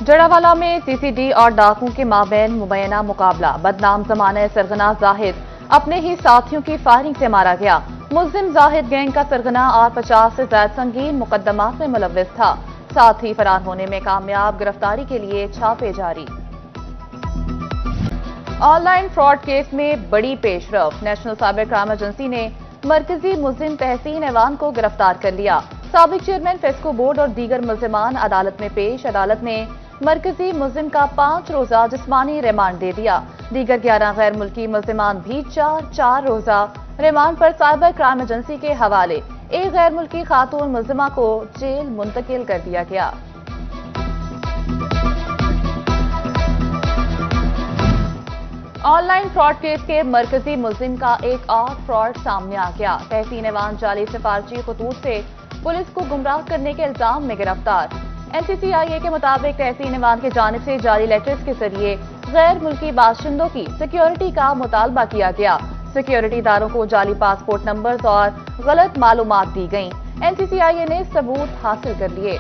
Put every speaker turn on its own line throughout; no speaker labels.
जड़ावाला में सीसीडी और डाकुओं के माबैन मुबैना मुकाबला। बदनाम जमाने सरगना जाहिद अपने ही साथियों की फायरिंग से मारा गया। मुल्जिम जाहिद गैंग का सरगना और 50 से ज्यादा संगीन मुकदमात में मुलव्विस था। साथ ही फरार होने में कामयाब, गिरफ्तारी के लिए छापे जारी। ऑनलाइन फ्रॉड केस में बड़ी पेशरफ। नेशनल साइबर क्राइम एजेंसी ने मरकजी मुल्जिम तहसीन ऐवान को गिरफ्तार कर लिया। साबिक चेयरमैन फेस्को बोर्ड और दीगर मुल्जिमान अदालत में पेश। अदालत ने मरकजी मुल्जिम का 5 रोजा जिस्मानी रिमांड दे दिया। दीगर 11 गैर मुल्की मुल्जिमान भी 4 रोजा रिमांड पर साइबर क्राइम एजेंसी के हवाले। एक गैर मुल्की खातून मुल्जिमा को जेल मुंतकिल कर दिया गया। ऑनलाइन फ्रॉड केस के मरकजी मुल्जिम का एक और फ्रॉड सामने आ गया। तहसीन ऐवान जाली सिफारशी खतूत से पुलिस को गुमराह करने के इल्जाम में गिरफ्तार। एनसीसीआईए के मुताबिक तहसीन ऐवान की जानिब से जाली लेटर्स के जरिए गैर मुल्की बाशिंदों की सिक्योरिटी का मुतालबा किया गया। सिक्योरिटी दारों को जाली पासपोर्ट नंबर्स और गलत मालूमात दी गईं। एनसीसीआईए ने सबूत हासिल कर लिए।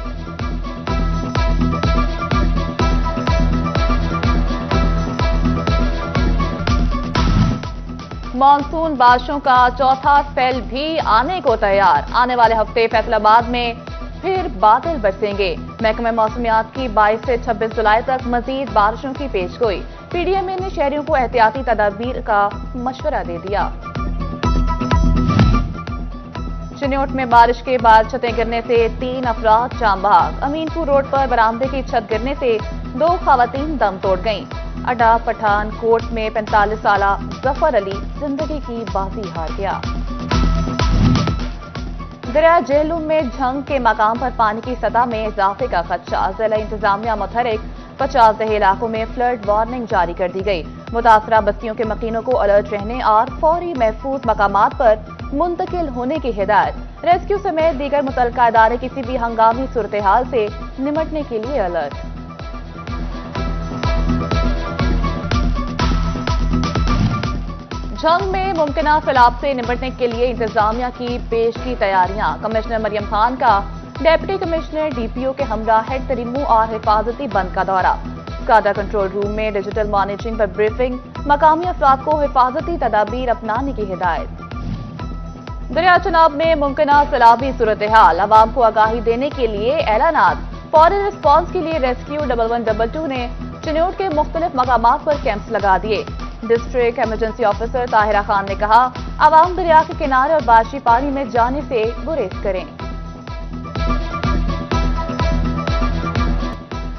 मानसून बारिशों का चौथा स्पेल भी आने को तैयार। आने वाले हफ्ते फैसलाबाद में फिर बादल बरसेंगे। महकमे मौसमियात की 22 से 26 जुलाई तक मजीद बारिशों की पेशगोई। पीडीएमए ने शहरियों को एहतियाती तदाबीर का मशवरा दे दिया। चिन्योट में बारिश के बाद छतें गिरने से 3 अफराद जाम बहक। अमीनपुर रोड पर बरामदे की छत गिरने से 2 खवातीन दम तोड़ गईं। अड्डा पठानकोट में 45 साला जफर अली जिंदगी की बाजी हार गया। दरिया जेहलूम में झंग के मकाम पर पानी की सतह में इजाफे का खदशा। जिला इंतजामिया मुतहरिक। 50 दहे इलाकों में फ्लड वार्निंग जारी कर दी गई। मुतासरा बस्तियों के मकीनों को अलर्ट रहने और फौरी महफूज मकामात पर मुंतकिल होने की हिदायत। रेस्क्यू समेत दीगर मुतल्लिका इदारे किसी भी हंगामी सूरत हाल से निमटने के लिए अलर्ट। झंग में मुमकिना सैलाब से निपटने के लिए इंतजामिया की पेश की तैयारियां। कमिश्नर मरियम खान का डेप्टी कमिश्नर डीपीओ के हमरा हेड तरीमू और हिफाजती बंद का दौरा। स्काडा कंट्रोल रूम में डिजिटल मॉनिटरिंग पर ब्रीफिंग। मकामी अफराद को हिफाजती तदाबीर अपनाने की हिदायत। दरिया चनाब में मुमकिना सैलाबी सूरत हाल। अवाम को आगाही देने के लिए ऐलानात। फौरी रिस्पॉन्स के लिए रेस्क्यू 1122 ने चिन्योट के मुख्तलिफ मकामात पर कैंप्स लगा दिए। District emergency officer Tahira Khan ने कहा, आवाम दरिया के किनारे और बारिशी पानी में जाने से गुरेज करें।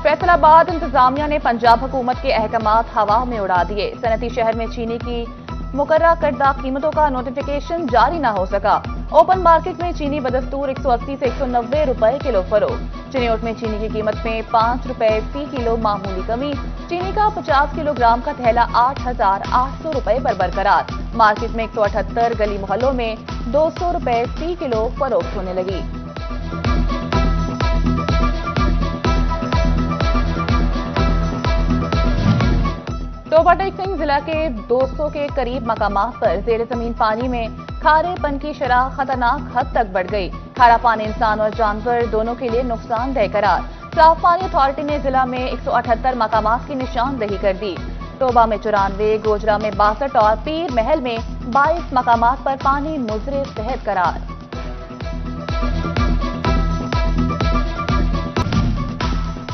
फैसलाबाद इंतजामिया ने पंजाब हुकूमत के अहकामात हवा में उड़ा दिए। सनती शहर में चीनी की मुकर्रर करदा कीमतों का नोटिफिकेशन जारी न हो सका। ओपन मार्केट में चीनी बदस्तूर 180 से 190 रुपए किलो फरोख्त। चिन्योट में चीनी की कीमत में 5 रुपए फी किलो मामूली कमी। चीनी का 50 किलोग्राम का थैला 8,800 रुपए पर बरकरार। मार्केट में 178 गली मोहल्लों में 200 रुपए फी किलो फरोख्त होने लगी। तोबा टेक सिंह जिला के 200 के करीब मकामात पर जेर जमीन पानी में खारेपन की शरह खतरनाक हद तक बढ़ गई। खारा पानी इंसान और जानवर दोनों के लिए नुकसानदेह करार। साफ पानी अथॉरिटी ने जिला में 178 मकामात की निशानदेही कर दी। तोबा में 94, गोजरा में 62 और पीर महल में 22 मकामात पर पानी मुजरे सेहत करार।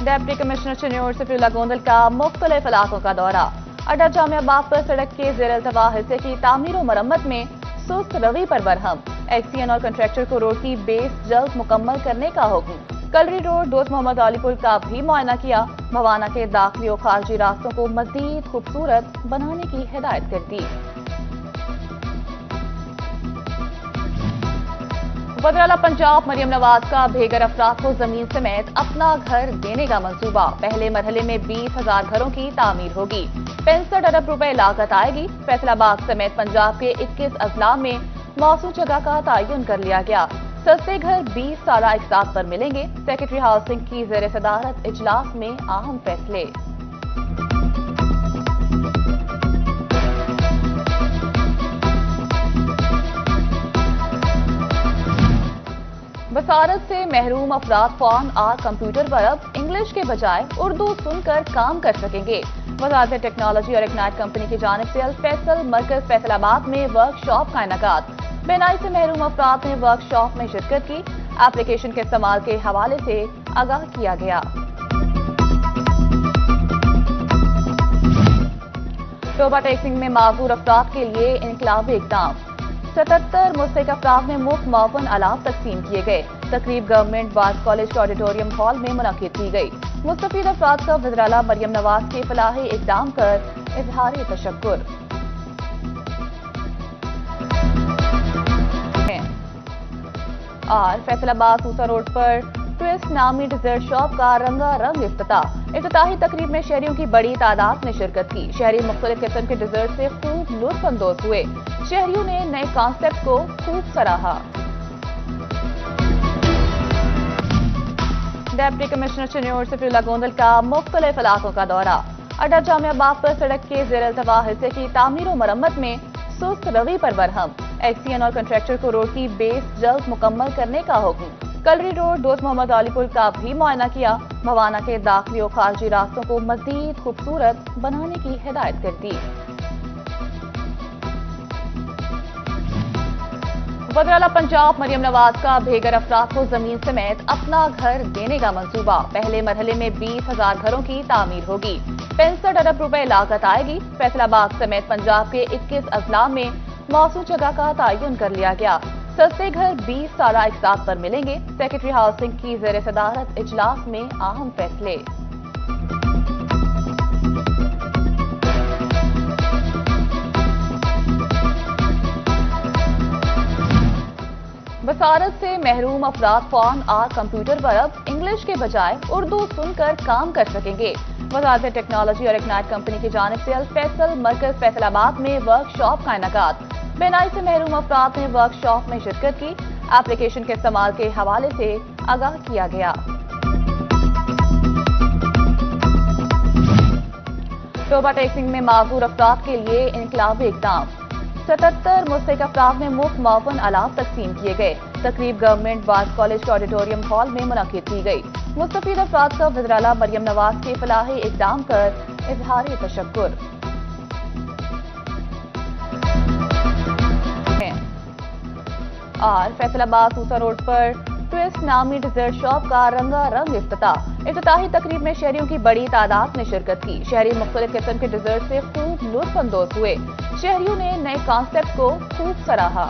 डिप्टी कमिश्नर चिन्योट सफीउल्लाह गोंदल का मुख्तलिफ इलाकों का दौरा। अड्डा जामिया बाग पर सड़क के जेर अल्तवा हिस्से की तामीर और मरम्मत में सुस्त रवि पर बरहम। एक्सीएन और कंट्रैक्टर को रोड की बेस जल्द मुकम्मल करने का हुक्म। कलरी रोड दोस्त मोहम्मद अली पुल का भी मुआयना किया। भवाना के दाखिली और खारजी रास्तों को मजीद खूबसूरत बनाने की हिदायत कर दी। वज़ीर-ए-आला पंजाब मरियम नवाज का बेघर अफराद को जमीन समेत अपना घर देने का मंसूबा। पहले मरहले में 20,000 घरों की तामीर होगी। 65 अरब रुपए लागत आएगी। फैसलाबाद समेत पंजाब के 21 अजला में मौसू जगह का तयन कर लिया गया। सस्ते घर 20 साला इकसात पर मिलेंगे। सेक्रेटरी हाउसिंग की ज़ेर सदारत इजलास में अहम फैसले। बसारत से महरूम अफराद फोन और कंप्यूटर पर अब इंग्लिश के बजाय उर्दू सुनकर काम कर सकेंगे। वजारत टेक्नोलॉजी और इग्नाइट कंपनी की जानिब से अल फैसल मरकज फैसलाबाद में वर्कशॉप का इनेकाद। बेनाई से महरूम अफराद ने वर्कशॉप में शिरकत की। एप्लीकेशन के इस्तेमाल के हवाले से आगाह किया गया। टोबा टैक्सिंग में माजूर अफराद के लिए इनकलाबी इकदाम। 77 मुस्तहिक अफराद में मुफ्त मुआवन अलाव तकसीम किए गए। तकरीब गवर्नमेंट बॉयज कॉलेज के ऑडिटोरियम हॉल में मुनक्किद की गई। मुस्तफीद अफराद का वज़ीर-ए-आला मरियम नवाज के फलाही इकदाम पर इजहार तशक्कुर। और फैसलाबाद सूसा रोड पर ट्विस्ट नामी डिजर्ट शॉप का रंगारंग इफ्तिताही तकरीब में शहरियों की बड़ी तादाद ने शिरकत की। शहरी मुख्तलिफ किस्म के डिजर्ट से खूब लुत्फ अंदोज हुए। शहरियों ने नए कॉन्सेप्ट को खूब सराहा। डिप्टी कमिश्नर चन्योर सफीउल्लाह गोंदल का मुख्तलिफ इलाकों का दौरा। अड्डा जामिया बाग पर सड़क के ज़ेर अल्तवा हिस्से की तामीर और मरम्मत में सुस्त रवि पर बरहम। एक्सीएन और कंट्रैक्टर को रोड की बेस जल्द मुकम्मल करने का हुक्म। कलरी रोड दोस्त मोहम्मद अली पुल का भी मुआयना किया। भवाना के दाखिली और खारजी रास्तों को मजीद खूबसूरत बनाने की हिदायत कर दी। वज़ीर-ए-आला पंजाब मरियम नवाज का बेघर अफराद को जमीन समेत अपना घर देने का मंसूबा। पहले मरहले में 20,000 घरों की तामीर होगी। 65 अरब रुपए लागत आएगी। फैसलाबाद समेत पंजाब के 21 अजला में मौसू जगह का तयन कर लिया गया। सस्ते घर 20 साला इकसात पर मिलेंगे। सेक्रेटरी हाउसिंग की ज़ेर सदारत इजलास में अहम फैसले। बसारत से महरूम अफराद फोन और कंप्यूटर पर अब इंग्लिश के बजाय उर्दू सुनकर काम कर सकेंगे। वजारत टेक्नोलॉजी और इग्नाइट कंपनी की जानिब से अल फैसल मरकज फैसलाबाद में वर्कशॉप का इनेकाद। बेनाई से महरूम अफराद ने वर्कशॉप में शिरकत की। एप्लीकेशन के इस्तेमाल के हवाले से आगाह किया गया। टोबा टैक्सिंग में माजूर अफराद के लिए इनकलाबी इकदाम। 77 मुस्तहिक अफराद में मुफ्त मुआवन अलाव तकसीम किए गए। तकरीब गवर्नमेंट बॉयज कॉलेज के ऑडिटोरियम हॉल में मुनक्किद की गई। मुस्तफीद अफराद का वज़ीर-ए-आला मरियम नवाज के फलाही इकदाम पर इजहार तशक्कुर। और फैसलाबाद सूसा रोड पर ट्विस्ट नामी डिजर्ट शॉप का रंगारंग इफ्तिताही तकरीब में शहरियों की बड़ी तादाद ने शिरकत की। शहरी मुख्तलिफ किस्म के डिजर्ट से खूब लुत्फ अंदोज हुए। शहरियों ने नए कॉन्सेप्ट को खूब सराहा।